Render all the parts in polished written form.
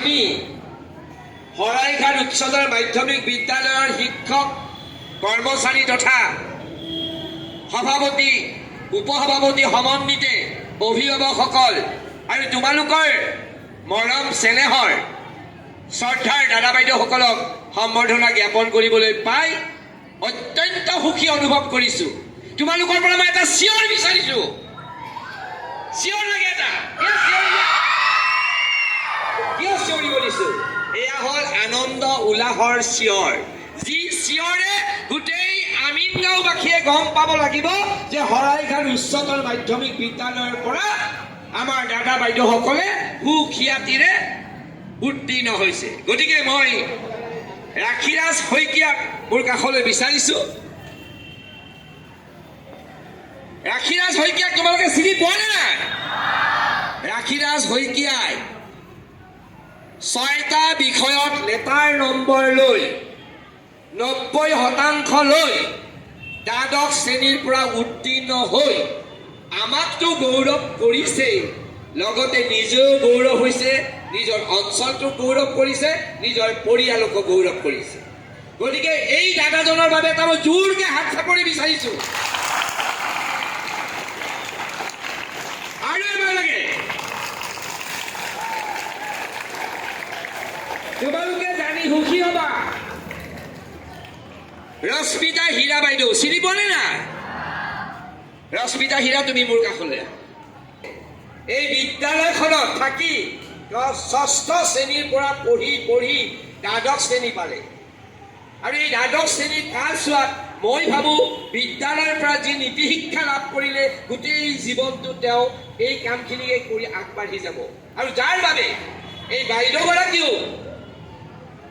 আমি শৰাইঘাট উচ্চতৰ মাধ্যমিক বিদ্যালয়ৰ শিক্ষক কৰ্মচাৰী তথা সভাপতি উপসভাপতি সমন্বিতে অভিভাৱকসকল আৰু তোমালোকৰ মৰম চেনেহৰ শ্ৰদ্ধাৰ দাদা বাইদেউসকলক সম্বৰ্ধনা জ্ঞাপন কৰিবলৈ পাই অত্যন্ত সুখী অনুভৱ কৰিছো। তোমালোকৰ পৰা মই এটা চিঞৰ বিচাৰিছো। চিঞৰ লাগে এটা। কিয় চিঞৰিব দিছো? এয়া হ'ল আনন্দ উল্লাহৰ চিঞৰ, যি চিঞৰে গোটেই আমিনগাঁওবাসীয়ে গম পাব লাগিব যে শৰাইঘাট উচ্চতৰ মাধ্যমিক বিদ্যালয়ৰ পৰা আমাৰ দাদা বাইদেউসকলে সুখিয়াতিৰে উত্তীৰ্ণ হৈছে। গতিকে মই ৰাখিৰাজ শইকীয়াক মোৰ কাষলৈ বিচাৰিছো। ৰাখিৰাজ শইকীয়াক তোমালোকে চিনি পোৱা নাই? ৰাখিৰাজ শইকীয়াই 6টা বিষয়ত লেটাৰ নম্বৰ লৈ 90% লৈ দ্বাদশ শ্ৰেণীৰ পৰা উত্তীৰ্ণ হৈ আমাকতো গৌৰৱ কৰিছে, লগতে নিজেও গৌৰৱ হৈছে, নিজৰ অঞ্চলটো গৌৰৱ কৰিছে, নিজৰ পৰিয়ালকো গৌৰৱ কৰিছে। গতিকে এই দাদাজনৰ বাবে এটা মই জোৰকে হাত চাপৰি বিচাৰিছো। আৰু এবাৰ লাগে। তোমালোকে জানি সুখী হবা, ৰশ্মিতা হীৰা বাইদেউ চিনি পোৱানে নাই? ৰশ্মিতা হীৰা, তুমি মোৰ কাষলৈ। এই বিদ্যালয়খনত থাকি 6ষ্ঠ শ্ৰেণীৰ পৰা পঢ়ি দ্বাদশ শ্ৰেণী পালে। আৰু এই দ্বাদশ শ্ৰেণীৰ কালছোৱাত মই ভাবোঁ বিদ্যালয়ৰ পৰা যি নীতি শিক্ষা লাভ কৰিলে গোটেই জীৱনটো তেওঁ এই কামখিনিকে কৰি আগবাঢ়ি যাব। আৰু যাৰ বাবে এই বাইদেউগৰাকীও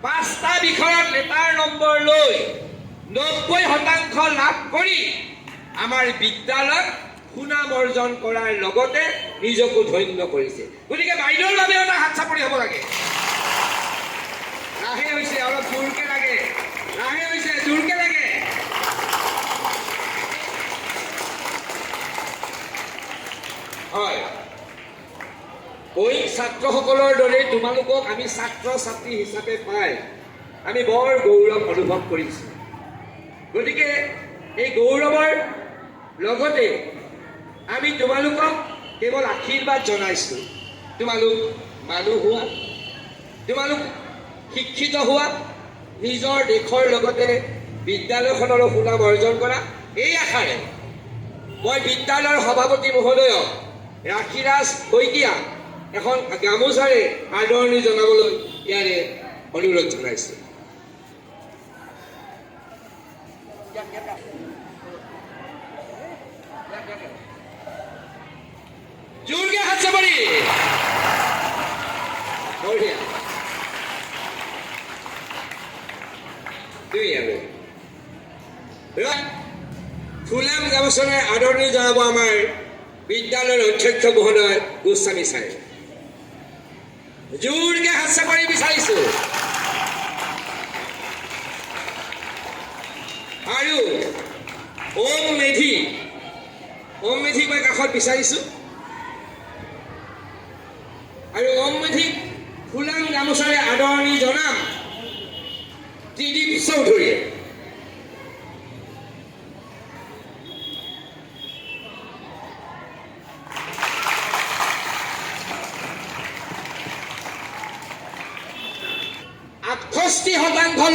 5টা বিষয়ত লেটাৰ নম্বৰ লৈ 90% লাভ কৰি আমাৰ বিদ্যালয়ত সুনাম অৰ্জন কৰাৰ লগতে নিজকো ধন্য কৰিছে। গতিকে বাইদেউৰ বাবে এটা হাত চাপৰি হ'ব লাগে। লাহে হৈছে, অলপ জোৰকে লাগে। লাহে হৈছে, জোৰকে লাগে। হয়, ছাত্ৰসকলৰ দৰে তোমালোকক আমি ছাত্ৰ ছাত্ৰী হিচাপে পাই আমি বৰ গৌৰৱ অনুভৱ কৰিছোঁ। গতিকে এই গৌৰৱৰ লগতে আমি তোমালোকক কেৱল আশীৰ্বাদ জনাইছোঁ। তোমালোক মানুহ হোৱা, তোমালোক শিক্ষিত হোৱা, নিজৰ দেশৰ লগতে বিদ্যালয়খনৰো সুনাম অৰ্জন কৰা, এই আশাৰে মই বিদ্যালয়ৰ সভাপতি মহোদয়ক ৰাখিৰাজ শইকীয়া এখন গামোচাৰে আদৰণি জনাবলৈ ইয়াৰে অনুৰোধ জনাইছোঁ। জোৰকে হাত চাপৰি। বঢ়িয়া। ফুলাম গামোচাৰে আদৰণি জনাব আমাৰ বিদ্যালয়ৰ অধ্যক্ষ মহোদয় গোস্বামী ছাৰে। জোৰকে হাত চাপৰি বিচাৰিছো। আৰু ওম মেধিক মই কাষত বিচাৰিছো। আৰু ওম মেধিক ফুলাম গামোচাৰে আদৰণি জনাম ত্ৰিদীপ চৌধুৰীয়ে।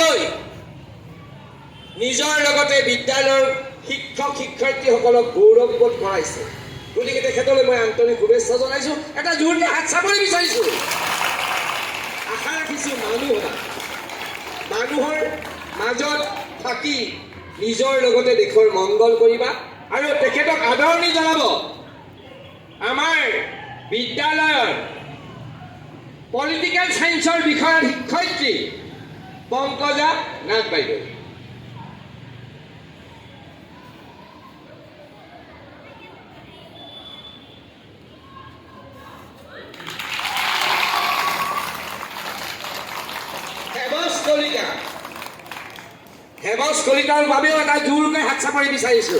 লৈ নিজৰ লগতে বিদ্যালয়ৰ শিক্ষক শিক্ষয়িত্ৰীসকলক গৌৰৱবোধ কৰাইছে। গতিকে তেখেতলৈ মই আন্তৰিক শুভেচ্ছা জনাইছো। এটা জোৰকে হাত চাপৰি বিচাৰিছো। আশা ৰাখিছো মানুহৰ মাজত থাকি নিজৰ লগতে দেশৰ মংগল কৰিবা আৰু তেখেতক আদৰণি জনাব আমাৰ বিদ্যালয়ৰ পলিটিকেল চায়েন্সৰ বিষয়ৰ শিক্ষয়িত্ৰী পংকজা নাথ বাইদেউ। হেমজ কলিতাৰ বাবেও এটা জোৰকৈ হাত চাপৰি বিচাৰিছো।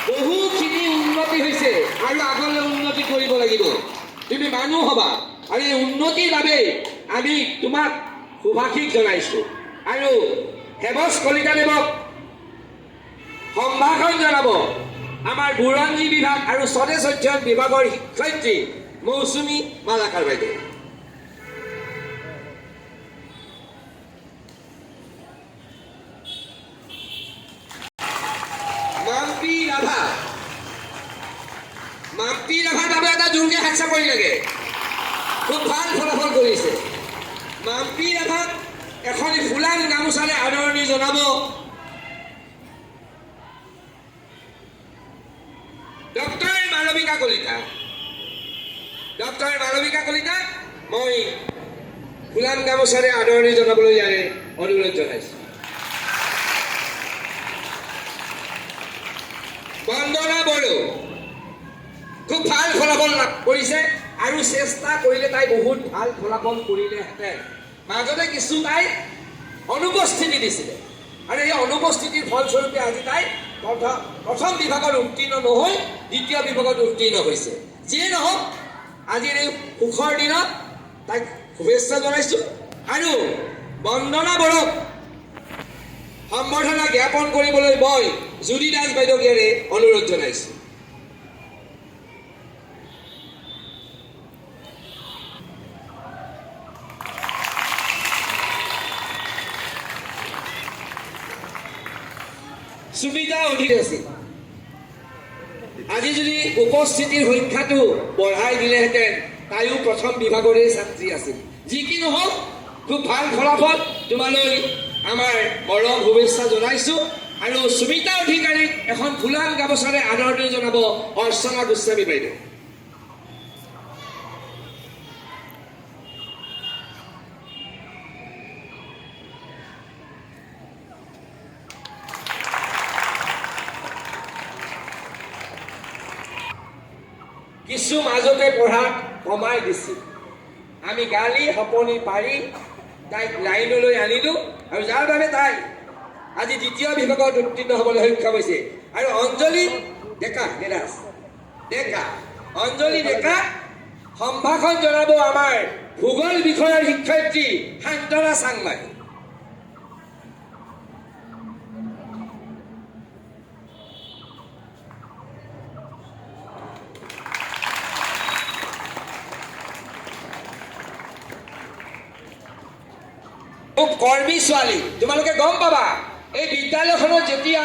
বহুখিনি উন্নতি হৈছে আৰু আগলৈ উন্নতি কৰিব লাগিব। তুমি মানুহ হবা আৰু এই উন্নতিৰ বাবে আমি তোমাক শুভাশীষ জনাইছোঁ আৰু হেমছ কলিতাদেৱক সম্ভাষণ জনাব আমাৰ বুৰঞ্জী বিভাগ আৰু স্বদেশ অধ্যয়ন বিভাগৰ শিক্ষয়িত্ৰী মৌচুমী মালাকাৰ বাইদেউ। মাম্পি ৰাভাৰ বাবে এটা জোৰকে হাত চাপৰি লাগে, খুব ভাল ফলাফল কৰিছে। মাম্পি ৰাভাক এখন ফুলাম গামোচাৰে আদৰণি জনাব ডক্টৰ মালবিকা কলিতা। ডক্টৰ মালবিকা কলিতাক মই ফুলাম গামোচাৰে আদৰণি জনাবলৈ ইয়াৰে অনুৰোধ জনাইছোঁ। বন্দনা বড়ো খুব ভাল ফলাফল লাভ কৰিছে আৰু চেষ্টা কৰিলে তাই বহুত ভাল ফলাফল কৰিলেহেঁতেন। মাজতে কিছু তাই অনুপস্থিতি দিছিলে আৰু এই অনুপস্থিতিৰ ফলস্বৰূপে আজি তাই প্ৰথম বিভাগত উত্তীৰ্ণ নহৈ দ্বিতীয় বিভাগত উত্তীৰ্ণ হৈছে। যিয়ে নহওক আজিৰ এই সুখৰ দিনত তাইক শুভেচ্ছা জনাইছোঁ আৰু বন্দনা বড়োক সম্বৰ্ধনা জ্ঞাপন কৰিবলৈ মই জুৰি দাস বাইদেউক ইয়াৰে অনুৰোধ জনাইছোঁ। সুবিধা অধিক আছিল, আজি যদি উপস্থিতিৰ সংখ্যাটো বঢ়াই দিলেহেঁতেন তাইও প্ৰথম বিভাগৰে ছাত্ৰী আছিল। যি কি নহওক খুব ভাল ফলাফল তোমালৈ আমাৰ মৰম শুভেচ্ছা জনাইছোঁ আৰু সুমিতা অধিকাৰীক এখন ফুলাম গামোচাৰে আদৰণি জনাব অৰ্চনা গোস্বামী বাইদেউ। কিছু মাজতে পঢ়াত কমাই দিছিল, আমি গালি সপনি পাৰি তাইক লাইনলৈ আনিলোঁ আৰু যাৰ বাবে তাই আজি দ্বিতীয় বিভাগত উত্তীৰ্ণ হ'বলৈ সক্ষম হৈছে। আৰু অঞ্জলি ডেকা অঞ্জলি ডেকা সম্ভাষণ জনাব আমাৰ ভূগোল বিষয়ৰ শিক্ষয়িত্ৰী শান্তনা চাংমাই। খুব কৰ্মী ছোৱালী, তোমালোকে গম পাবা এই বিদ্যালয়খনত যেতিয়া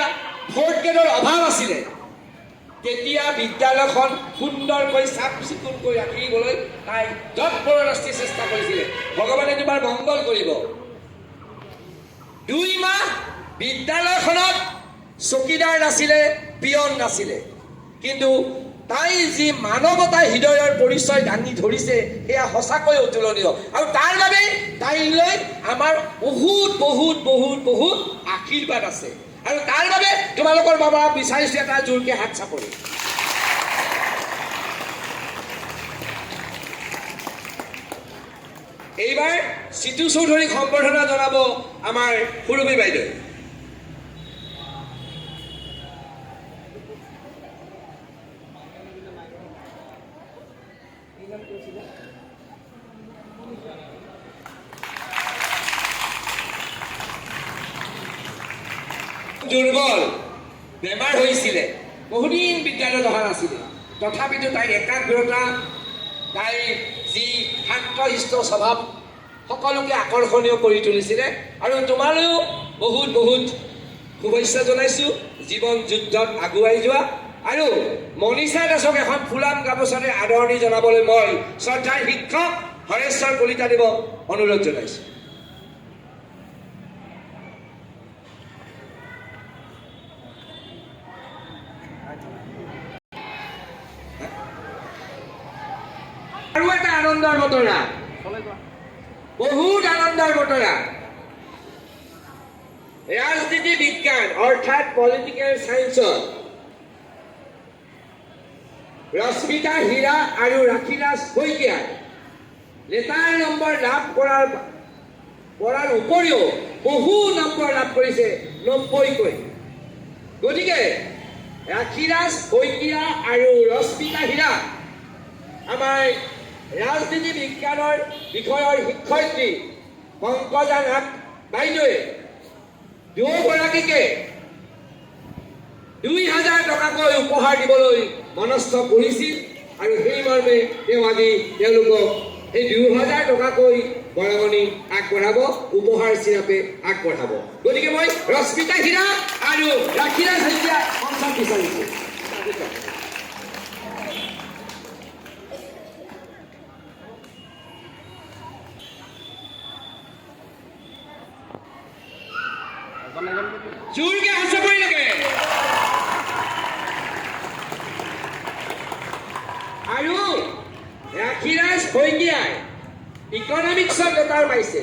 4th গ্ৰেডৰ অভাৱ আছিলে তেতিয়া বিদ্যালয়খন সুন্দৰকৈ চাফ চিকুণকৈ ৰাখিবলৈ তাই যৎপৰোনাস্তি চেষ্টা কৰিছিলে। ভগৱানে তোমাৰ মংগল কৰিব। 2 মাহ বিদ্যালয়খনত চকীদাৰ নাছিলে, পিয়ন নাছিলে, কিন্তু তাই যি মানৱতা হৃদয়ৰ পৰিচয় দাঙি ধৰিছে সেয়া সঁচাকৈ অতুলনীয়। আৰু তাৰ বাবে তাইলৈ আমাৰ বহুত বহুত বহুত বহুত আশীৰ্বাদ আছে আৰু তাৰ বাবে তোমালোকৰ বাবা বিচাৰিছোঁ এটা জোৰকে হাত চাপৰি। এইবাৰ চিতু চৌধুৰীক সম্বৰ্ধনা জনাব আমাৰ সুৰভী বাইদেউ। দুৰ্বল, বেমাৰ হৈছিলে, বহুদিন বিদ্যালয়ত অহা নাছিলে, তথাপিতো তাইৰ একাগ্ৰতা, তাইৰ যি শান্তশিষ্ট স্বভাৱ সকলোকে আকৰ্ষণীয় কৰি তুলিছিলে। আৰু তোমালৈও বহুত বহুত শুভেচ্ছা জনাইছোঁ জীৱন যুদ্ধত আগুৱাই যোৱা। আৰু মনীষা দাসক এখন ফুলাম গামোচাৰে আদৰণি জনাবলৈ মই শ্ৰদ্ধাৰ শিক্ষক হৰেশ্বৰ কলিতাদেৱক অনুৰোধ জনাইছোঁ। আৰু এটা আনন্দৰ বতৰা, বহুত আনন্দৰ বতৰা। ৰাজনীতি বিজ্ঞান অৰ্থাৎ পলিটিকেল চায়েন্সত ৰশ্মিতা হীৰা আৰু ৰাখিৰাজ শইকীয়াই লেটাৰ নম্বৰ লাভ কৰাৰ উপৰিও বহু নম্বৰ লাভ কৰিছে 90কৈ। গতিকে ৰাখিৰাজ শইকীয়া আৰু ৰশ্মিতা হীৰা আমাৰ ৰাজনীতি বিজ্ঞানৰ বিষয়ৰ শিক্ষয়িত্ৰী পংকজা নাথ বাইদেৱে দুয়োগৰাকীকে ২,০০০ টকাকৈ উপহাৰ দিবলৈ মনস্থ কৰিছিল আৰু সেই মৰ্মে তেওঁ আজি তেওঁলোকক এই ২,০০০ টকাকৈ বৰঙণি আগবঢ়াব, উপহাৰ হিচাপে আগবঢ়াব। গতিকে মই ৰশ্মিতা হীৰা আৰু ৰাখিৰাজ শইকীয়া মঞ্চত বিচাৰিছোঁ। জোৰকে হাত চাপৰি লাগে। আৰু ৰাখিৰাজ শইকীয়াই ইকনমিক্সত লেটাৰ পাইছে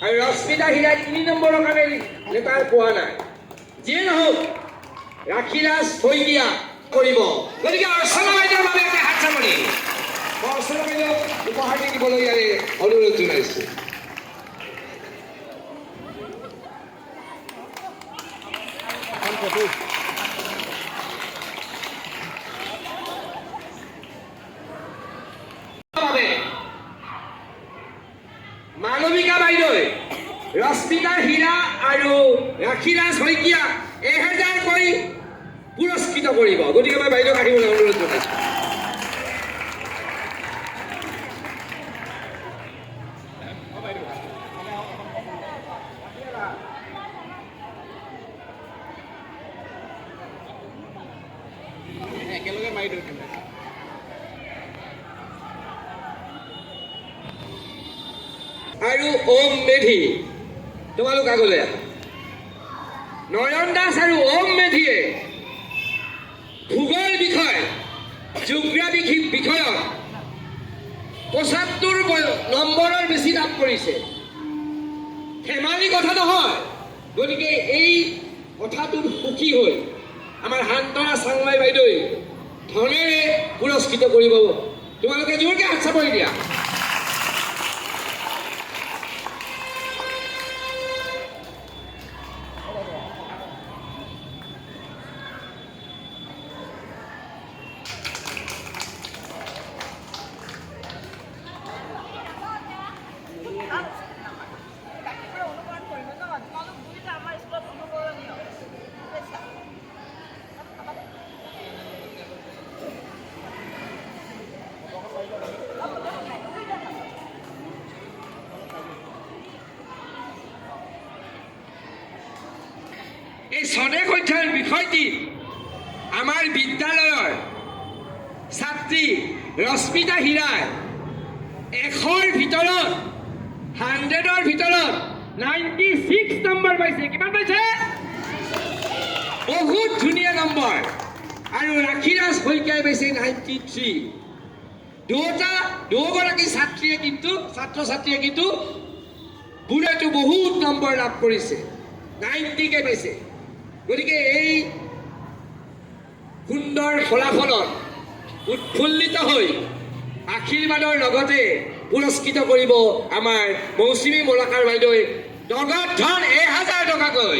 আৰু ৰশ্মিতা হীৰাই ৩ নম্বৰৰ কাৰণে লেটাৰ পোৱা নাই। যিয়ে নহওক ৰাখিৰাজ শইকীয়া কৰিব। গতিকে অৰ্চনা বাইদেউৰ বাবে এটা হাত চাপৰি। মই অৰ্চনা বাইদেউক উপহাৰ দিবলৈ ইয়াৰে অনুৰোধ জনাইছোঁ। মালবিকা বাইদেউ ৰশ্মিতা হীৰা আৰু ৰাখিৰাজ শইকীয়াক ১,০০০কৈ পুৰস্কৃত কৰিব। গতিকে মই বাইদেউক আহিবলৈ অনুৰোধ জনাইছোঁ। একেলগে মাৰি দিওঁ। আৰু ওম মেধি তোমালোক আগলৈ আহা। নয়ন দাস আৰু ওম মেধিয়ে ভূগোল বিষয় জিঅ'গ্ৰাফি বিষয়ত ৭৫ নম্বৰৰ বেছি লাভ কৰিছে। ধেমালি কথা নহয়। গতিকে এই কথাটোত সুখী হৈ আমাৰ শান্তনা চাংমাই বাইদেৱে ধনেৰে পুৰস্কৃত কৰিব। তোমালোকে জোৰকে হাত চাপৰি দিয়া। এই স্বদেশ অধ্যয়ন বিষয়টি আমাৰ বিদ্যালয়ৰ ছাত্ৰী ৰশ্মিতা হীৰাই 100ৰ ভিতৰত 100ৰ ভিতৰত 96 নম্বৰ পাইছে। কিমান পাইছে? বহুত ধুনীয়া নম্বৰ। আৰু ৰাখিৰাজ শইকীয়াই পাইছে 93। দুয়োগৰাকী ছাত্ৰীয়ে কিন্তু ছাত্ৰ ছাত্ৰীয়ে কিন্তু বুঢ়াটো বহুত নম্বৰ লাভ কৰিছে, 90কে পাইছে। গতিকে এই সুন্দৰ ফলাফলত উৎফুল্লিত হৈ আশীৰ্বাদৰ লগতে পুৰস্কৃত কৰিব আমাৰ মৌচুমী মোলাকাৰ বাইদেৱে নগদ ধন ১,০০০ টকাকৈ।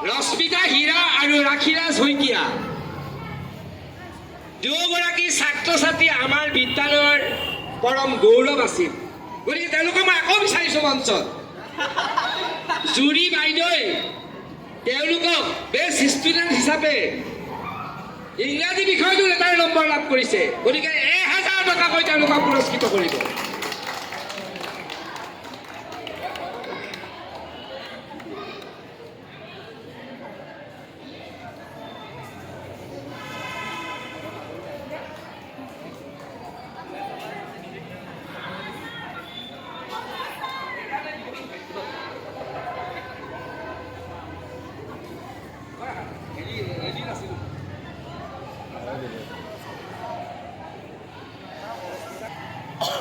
ৰশ্মিতা হীৰা আৰু ৰাখিৰাজ শইকীয়া দুয়োগৰাকী ছাত্ৰ ছাত্ৰী আমাৰ বিদ্যালয়ৰ পৰম গৌৰৱ আছিল। গতিকে তেওঁলোকক মই আকৌ বিচাৰিছোঁ মঞ্চত। জুৰি বাইদেৱে তেওঁলোকক বেষ্ট ষ্টুডেণ্ট হিচাপে ইংৰাজী বিষয়টো লেটাৰ নম্বৰ লাভ কৰিছে। গতিকে ১,০০০ টকাকৈ তেওঁলোকক পুৰস্কৃত কৰিব।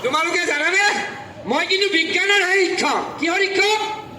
তোমালোকে জানানে মই কিন্তু বিজ্ঞানৰ শিক্ষক। কিহৰ শিক্ষক?